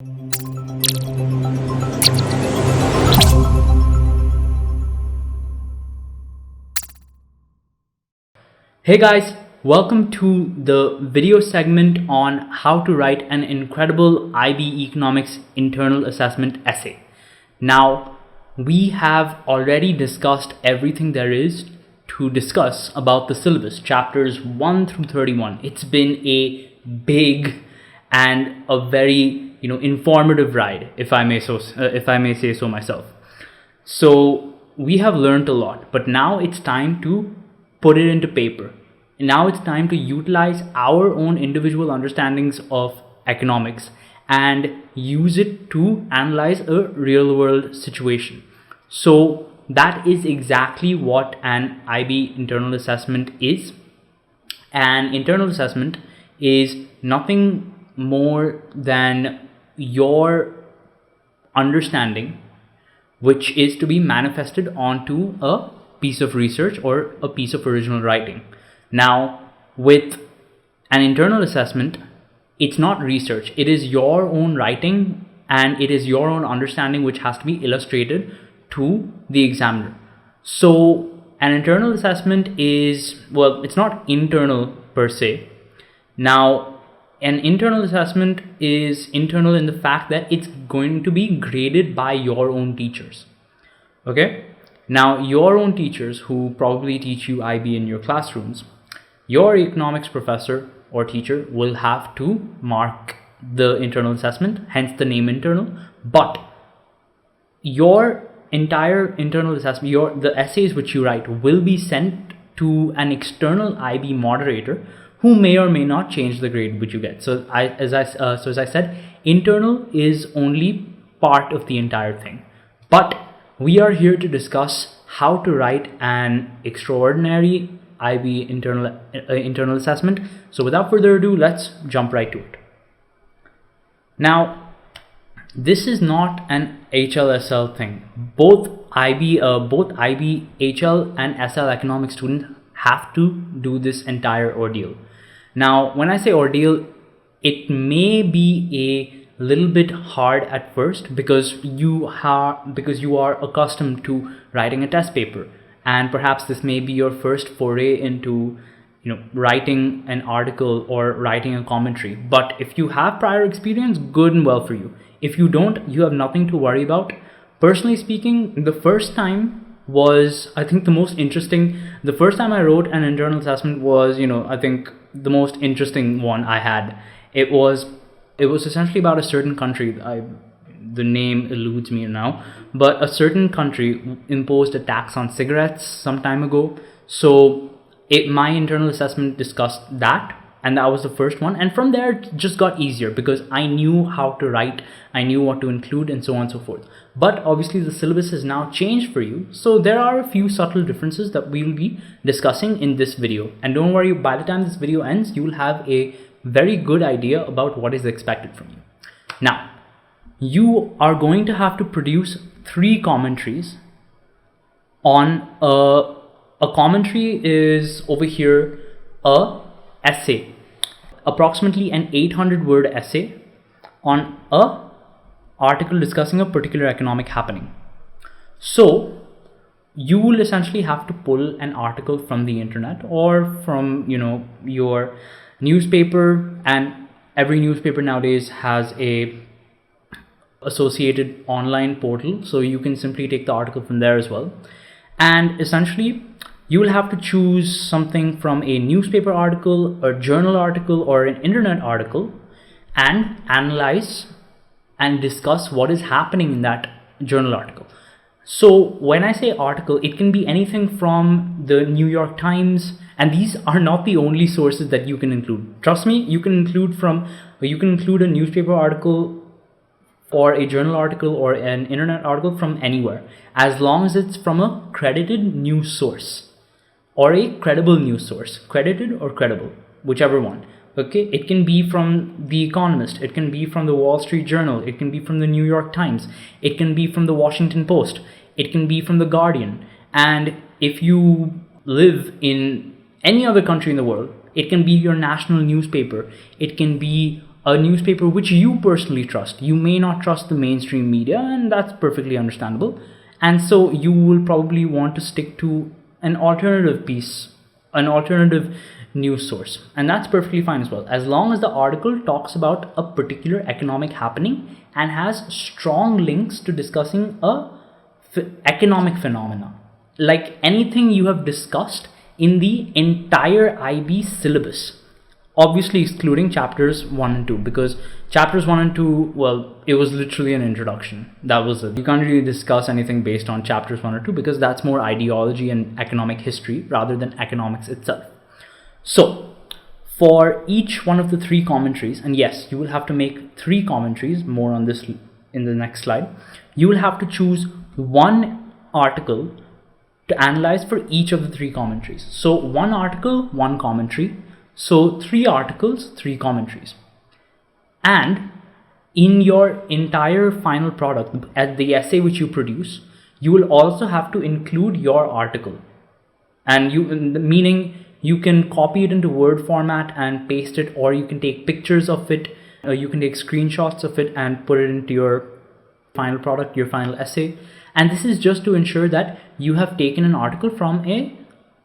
Hey guys, welcome to the video segment on how to write an incredible IB Economics internal assessment essay. Now, we have already discussed everything there is to discuss about the syllabus, chapters 1 through 31. It's been a big and a very informative ride, if I may say so myself. So we have learned a lot, but now it's time to put it into paper. Now it's time to utilize our own individual understandings of economics and use it to analyze a real world situation. So that is exactly what an IB internal assessment is. An internal assessment is nothing more than your understanding, which is to be manifested onto a piece of research or a piece of original writing. Now, with an internal assessment, it's not research. It is your own writing and it is your own understanding which has to be illustrated to the examiner. So an internal assessment is, well, it's not internal per se. Now, an internal assessment is internal in the fact that it's going to be graded by your own teachers. Okay? Now, your own teachers who probably teach you IB in your classrooms, your economics professor or teacher will have to mark the internal assessment, hence the name internal. But your entire internal assessment, the essays which you write will be sent to an external IB moderator who may or may not change the grade which you get. So as I said, internal is only part of the entire thing. But we are here to discuss how to write an extraordinary IB internal assessment. So without further ado, let's jump right to it. Now, this is not an HLSL thing. Both IB, HL and SL economics students have to do this entire ordeal. Now, when I say ordeal, it may be a little bit hard at first because you are accustomed to writing a test paper, and perhaps this may be your first foray into writing an article or writing a commentary. But if you have prior experience, good and well for you. If you don't, you have nothing to worry about. Personally speaking, the first time was, I think, the most interesting. The first time I wrote an internal assessment was, I think the most interesting one I had. It was essentially about a certain country. The name eludes me now, but a certain country imposed a tax on cigarettes some time ago. So my internal assessment discussed that, and that was the first one. And from there, it just got easier because I knew how to write, I knew what to include, and so on and so forth. But obviously the syllabus has now changed for you. So there are a few subtle differences that we'll be discussing in this video. And don't worry, by the time this video ends, you'll have a very good idea about what is expected from you. Now, you are going to have to produce 3 commentaries on a commentary is over here a essay, approximately an 800-word essay on a article discussing a particular economic happening. So you will essentially have to pull an article from the internet or from your newspaper, and every newspaper nowadays has a associated online portal, so you can simply take the article from there as well. And essentially you will have to choose something from a newspaper article, a journal article, or an internet article and analyze and discuss what is happening in that journal article. So when I say article, it can be anything from the New York Times, and these are not the only sources that you can include. Trust me, you can include a newspaper article or a journal article or an internet article from anywhere, as long as it's from a credited news source or a credible news source, credited or credible, whichever one. Okay, it can be from The Economist, it can be from the Wall Street Journal, it can be from the New York Times, it can be from the Washington Post, it can be from the Guardian. And if you live in any other country in the world, it can be your national newspaper, it can be a newspaper which you personally trust. You may not trust the mainstream media, and that's perfectly understandable. And so you will probably want to stick to an alternative piece, an alternative news source. And that's perfectly fine as well, as long as the article talks about a particular economic happening and has strong links to discussing a economic phenomena, like anything you have discussed in the entire IB syllabus. Obviously excluding chapters 1 and 2, because chapters 1 and 2, well, it was literally an introduction. That was it. You can't really discuss anything based on chapters 1 or 2 because that's more ideology and economic history rather than economics itself. So for each one of the 3 commentaries, and yes, you will have to make 3 commentaries, more on this in the next slide, you will have to choose one article to analyze for each of the 3 commentaries. So 1 article, 1 commentary. So 3 articles, 3 commentaries. And in your entire final product, at the essay which you produce, you will also have to include your article. And meaning you can copy it into Word format and paste it, or you can take pictures of it, or you can take screenshots of it and put it into your final product, your final essay. And this is just to ensure that you have taken an article from a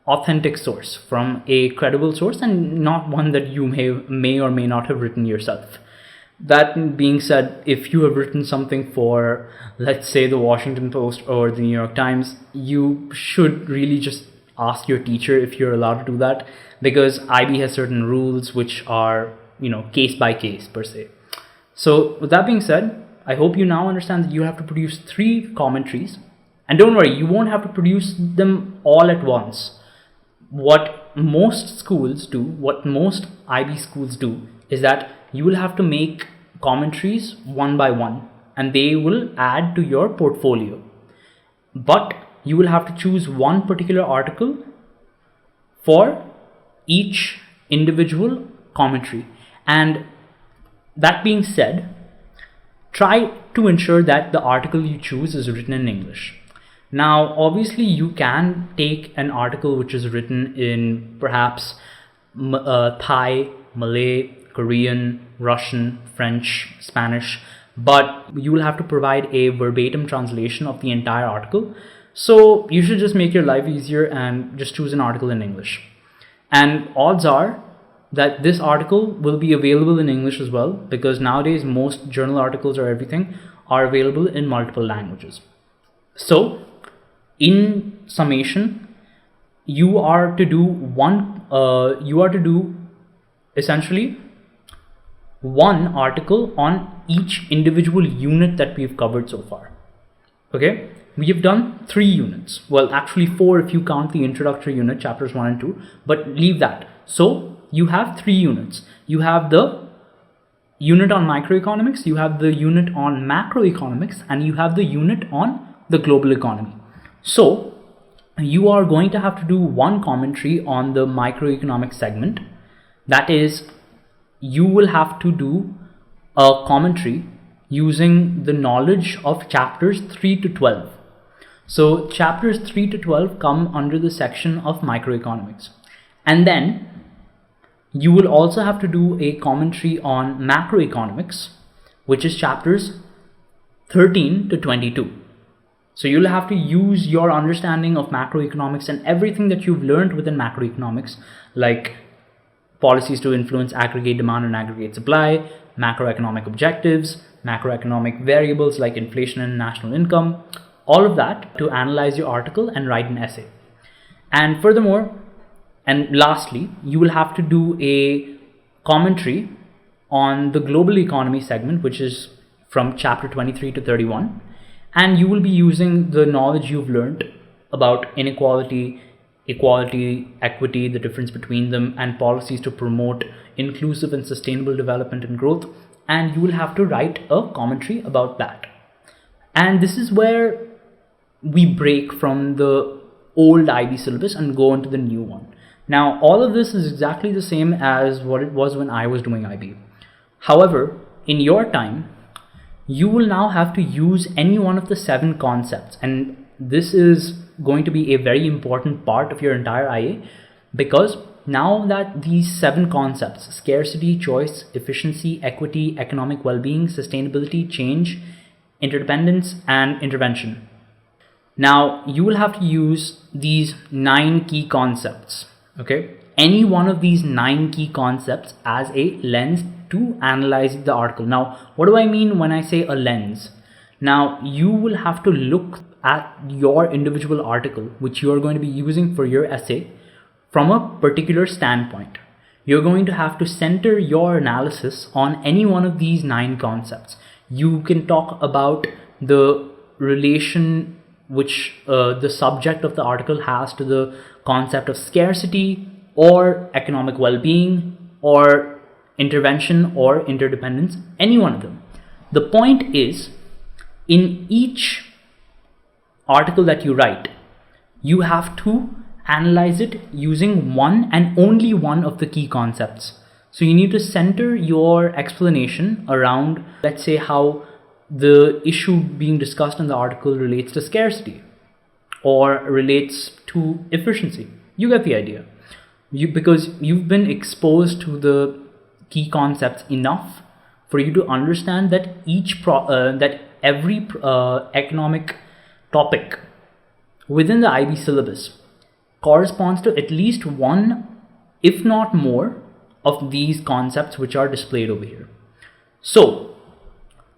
authentic source, from a credible source, and not one that you may or may not have written yourself. That being said, if you have written something for, let's say, the Washington Post or the New York Times, you should really just ask your teacher if you're allowed to do that, because IB has certain rules which are, case by case per se. So with that being said, I hope you now understand that you have to produce 3 commentaries, and don't worry, you won't have to produce them all at once. What most schools do, what most IB schools do, is that you will have to make commentaries one by one, and they will add to your portfolio. But you will have to choose one particular article for each individual commentary. And that being said, try to ensure that the article you choose is written in English. Now, obviously, you can take an article which is written in perhaps Thai, Malay, Korean, Russian, French, Spanish, but you will have to provide a verbatim translation of the entire article. So you should just make your life easier and just choose an article in English. And odds are that this article will be available in English as well, because nowadays most journal articles or everything are available in multiple languages. So in summation, you are to do essentially one article on each individual unit that we've covered so far. Okay, we have done 3 units. Well, actually 4 if you count the introductory unit, chapters 1 and 2, but leave that. So you have 3 units. You have the unit on microeconomics, you have the unit on macroeconomics, and you have the unit on the global economy. So you are going to have to do one commentary on the microeconomic segment. That is, you will have to do a commentary using the knowledge of chapters 3 to 12. So chapters 3 to 12 come under the section of microeconomics. And then you will also have to do a commentary on macroeconomics, which is chapters 13 to 22. So you'll have to use your understanding of macroeconomics and everything that you've learned within macroeconomics, like policies to influence aggregate demand and aggregate supply, macroeconomic objectives, macroeconomic variables like inflation and national income, all of that to analyze your article and write an essay. And furthermore, and lastly, you will have to do a commentary on the global economy segment, which is from chapter 23 to 31. And you will be using the knowledge you've learned about inequality, equality, equity, the difference between them, and policies to promote inclusive and sustainable development and growth. And you will have to write a commentary about that. And this is where we break from the old IB syllabus and go into the new one. Now, all of this is exactly the same as what it was when I was doing IB. However, in your time, you will now have to use any one of the 7 concepts. And this is going to be a very important part of your entire IA, because now that these 7 concepts, scarcity, choice, efficiency, equity, economic well-being, sustainability, change, interdependence, and intervention. Now you will have to use these 9 key concepts, okay? Any one of these 9 key concepts as a lens to analyze the article. Now, what do I mean when I say a lens? Now, you will have to look at your individual article, which you are going to be using for your essay, from a particular standpoint. You're going to have to center your analysis on any one of these 9 concepts. You can talk about the relation which the subject of the article has to the concept of scarcity or economic well-being or intervention or interdependence, any one of them. The point is, in each article that you write, you have to analyze it using one and only one of the key concepts. So you need to center your explanation around, let's say, how the issue being discussed in the article relates to scarcity or relates to efficiency. You get the idea. Because you've been exposed to the key concepts enough for you to understand that every economic topic within the IB syllabus corresponds to at least one, if not more, of these concepts which are displayed over here. So,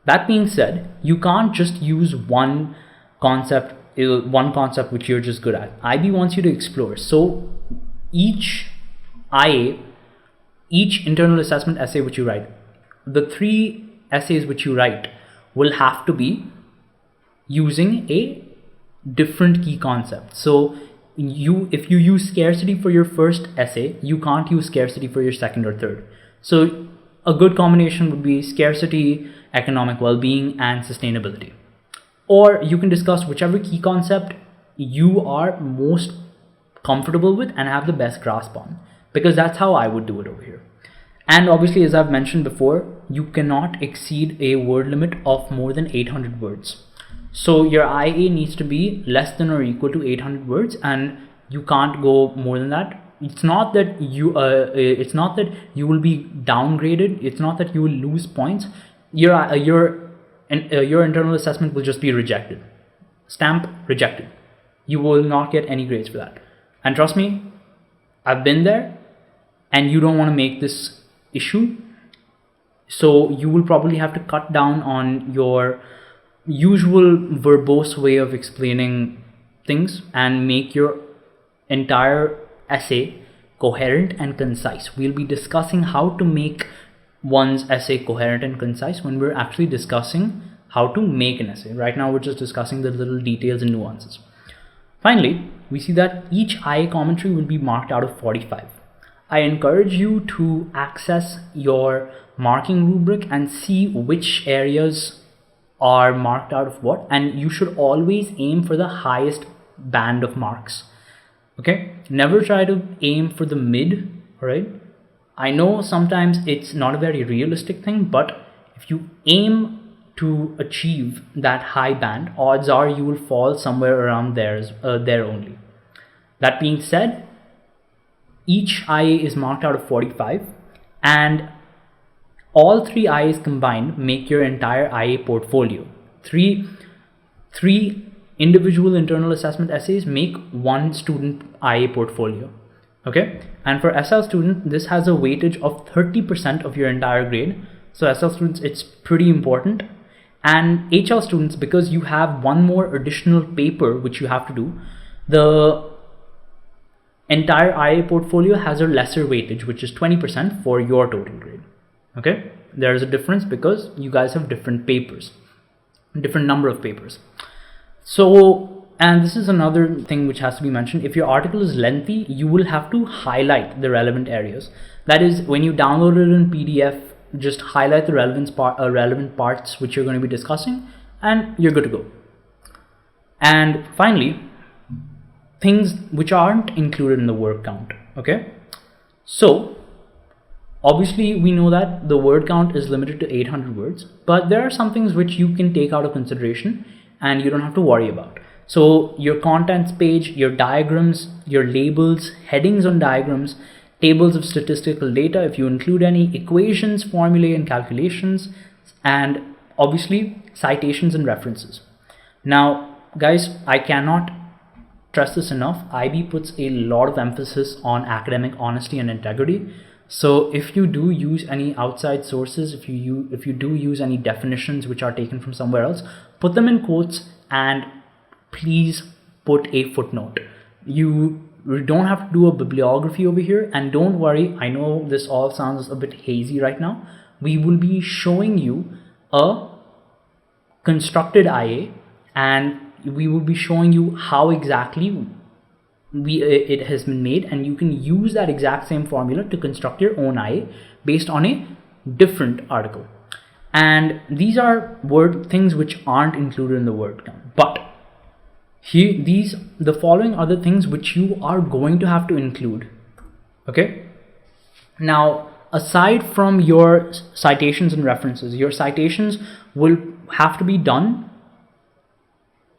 that being said, you can't just use one concept which you're just good at. IB wants you to explore. So, each internal assessment essay which you write, the 3 essays which you write will have to be using a different key concept. So if you use scarcity for your first essay, you can't use scarcity for your second or third. So a good combination would be scarcity, economic well-being, and sustainability. Or you can discuss whichever key concept you are most comfortable with and have the best grasp on, because that's how I would do it over here. And obviously, as I've mentioned before, you cannot exceed a word limit of more than 800 words. So your IA needs to be less than or equal to 800 words, and you can't go more than that. It's not that you will be downgraded. It's not that you will lose points. Your internal assessment will just be rejected. Stamp rejected. You will not get any grades for that. And trust me, I've been there, and you don't want to make this issue. So you will probably have to cut down on your usual verbose way of explaining things and make your entire essay coherent and concise. We'll be discussing how to make one's essay coherent and concise when we're actually discussing how to make an essay. Right now, we're just discussing the little details and nuances. Finally, we see that each IA commentary will be marked out of 45. I encourage you to access your marking rubric and see which areas are marked out of what, and you should always aim for the highest band of marks. Okay, never try to aim for the mid. All right, I know sometimes it's not a very realistic thing, but if you aim to achieve that high band, odds are you will fall somewhere around there only. That being said, each IA is marked out of 45, and all 3 IAs combined make your entire IA portfolio. Three individual internal assessment essays make one student IA portfolio. Okay, and for SL student, this has a weightage of 30% of your entire grade. So SL students, it's pretty important. And HL students, because you have one more additional paper which you have to do, the entire IA portfolio has a lesser weightage, which is 20% for your total grade. Okay, there is a difference because you guys have different papers, different number of papers. So, and this is another thing which has to be mentioned. If your article is lengthy, you will have to highlight the relevant areas. That is, when you download it in PDF, just highlight the relevant parts which you're going to be discussing, and you're good to go. And finally, things which aren't included in the word count. Okay, so obviously we know that the word count is limited to 800 words, but there are some things which you can take out of consideration and you don't have to worry about. So your contents page, your diagrams, your labels, headings on diagrams, tables of statistical data, if you include any, equations, formulae, and calculations, and obviously citations and references. Now, guys, I cannot stress this enough. IB puts a lot of emphasis on academic honesty and integrity. So if you do use any outside sources, if you do use any definitions which are taken from somewhere else, put them in quotes and please put a footnote. You don't have to do a bibliography over here, and don't worry, I know this all sounds a bit hazy right now. We will be showing you a constructed IA, and we will be showing you how exactly it has been made, and you can use that exact same formula to construct your own IA based on a different article. And these are things which aren't included in the word count, but here the following are the things which you are going to have to include. Okay, now aside from your citations and references, your citations will have to be done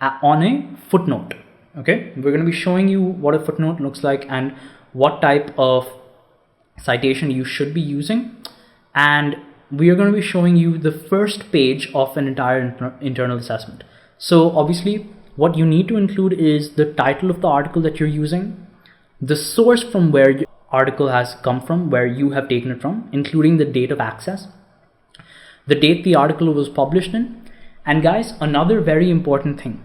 on a footnote. Okay, we're going to be showing you what a footnote looks like and what type of citation you should be using, and we are going to be showing you the first page of an entire internal assessment. So obviously what you need to include is the title of the article that you're using, the source from where your article has come from, where you have taken it from, including the date of access, the date the article was published in, and guys, another very important thing,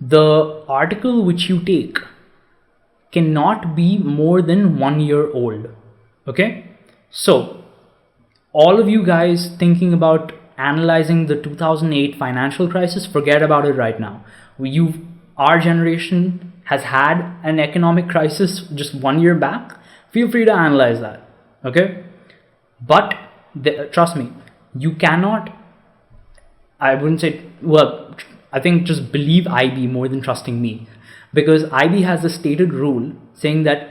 the article which you take cannot be more than 1 year old. Okay, so all of you guys thinking about analyzing the 2008 financial crisis, forget about it right now. Our generation has had an economic crisis just 1 year back. Feel free to analyze that. Okay, but trust me, you cannot, I wouldn't say, well, I think just believe IB more than trusting me, because IB has a stated rule saying that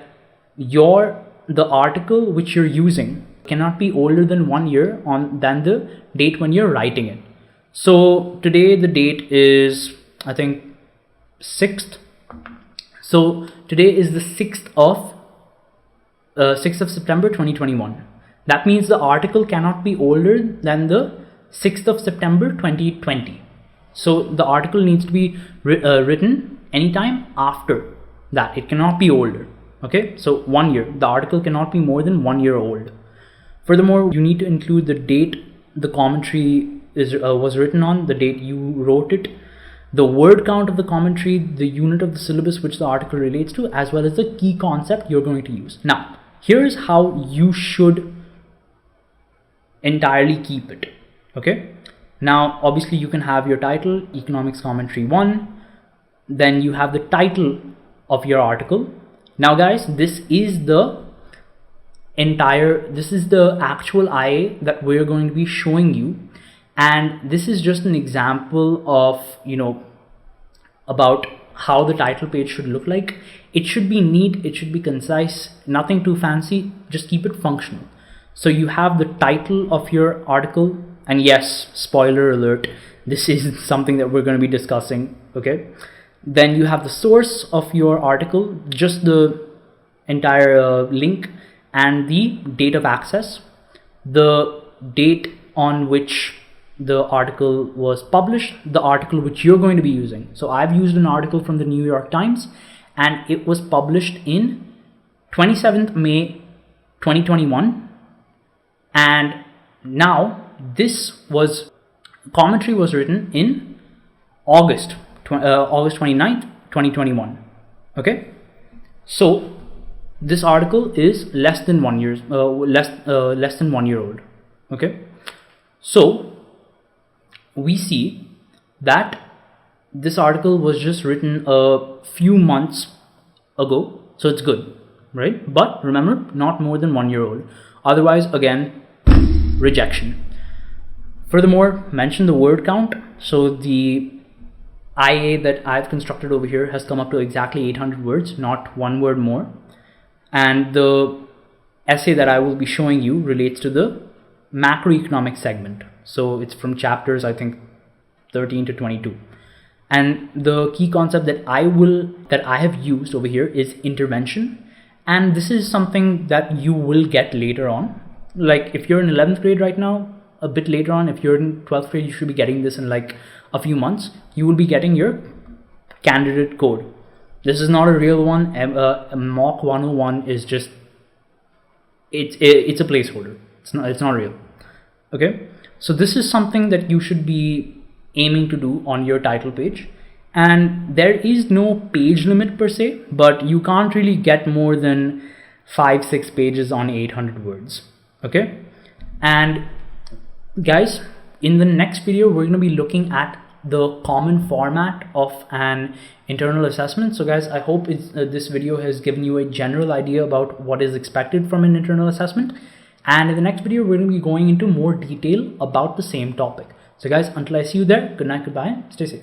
the article which you're using cannot be older than 1 year than the date when you're writing it. So today the date is, I think, 6th. So today is the 6th of September 2021. That means the article cannot be older than the 6th of September 2020. So the article needs to be written anytime after that. It cannot be older. Okay, so 1 year. The article cannot be more than 1 year old. Furthermore, you need to include the date the commentary was written on, the date you wrote it, the word count of the commentary, the unit of the syllabus which the article relates to, as well as the key concept you're going to use. Now, here's how you should entirely keep it. Okay, now obviously you can have your title, Economics Commentary 1, then you have the title of your article. Now guys, this is the actual IA that we're going to be showing you, and this is just an example of, about how the title page should look like. It should be neat, it should be concise, nothing too fancy, just keep it functional. So you have the title of your article, and yes, spoiler alert, this is something that we're going to be discussing. Okay, then you have the source of your article, just the entire link, and the date of access, the date on which the article was published, the article which you're going to be using. So I've used an article from the New York Times, and it was published in 27th May 2021, and now commentary was written in August 29th 2021. Okay, so this article is less than 1 year old. Okay, so we see that this article was just written a few months ago, so it's good, right? But remember, not more than 1 year old, otherwise again, rejection. Furthermore, mention the word count. So the IA that I've constructed over here has come up to exactly 800 words, not one word more. And the essay that I will be showing you relates to the macroeconomic segment. So it's from chapters, I think, 13 to 22. And the key concept that I have used over here is intervention. And this is something that you will get later on. Like if you're in 11th grade right now, a bit later on, if you're in 12th grade, you should be getting this in like a few months. You will be getting your candidate code. This is not a real one. A mock 101 is just, it's a placeholder. It's not real. Okay, so this is something that you should be aiming to do on your title page. And there is no page limit per se, but you can't really get more than 5-6 pages on 800 words. Okay, and guys, in the next video we're going to be looking at the common format of an internal assessment. So guys, I hope this video has given you a general idea about what is expected from an internal assessment, and in the next video we're going to be going into more detail about the same topic. So guys, until I see you there, good night, goodbye, stay safe.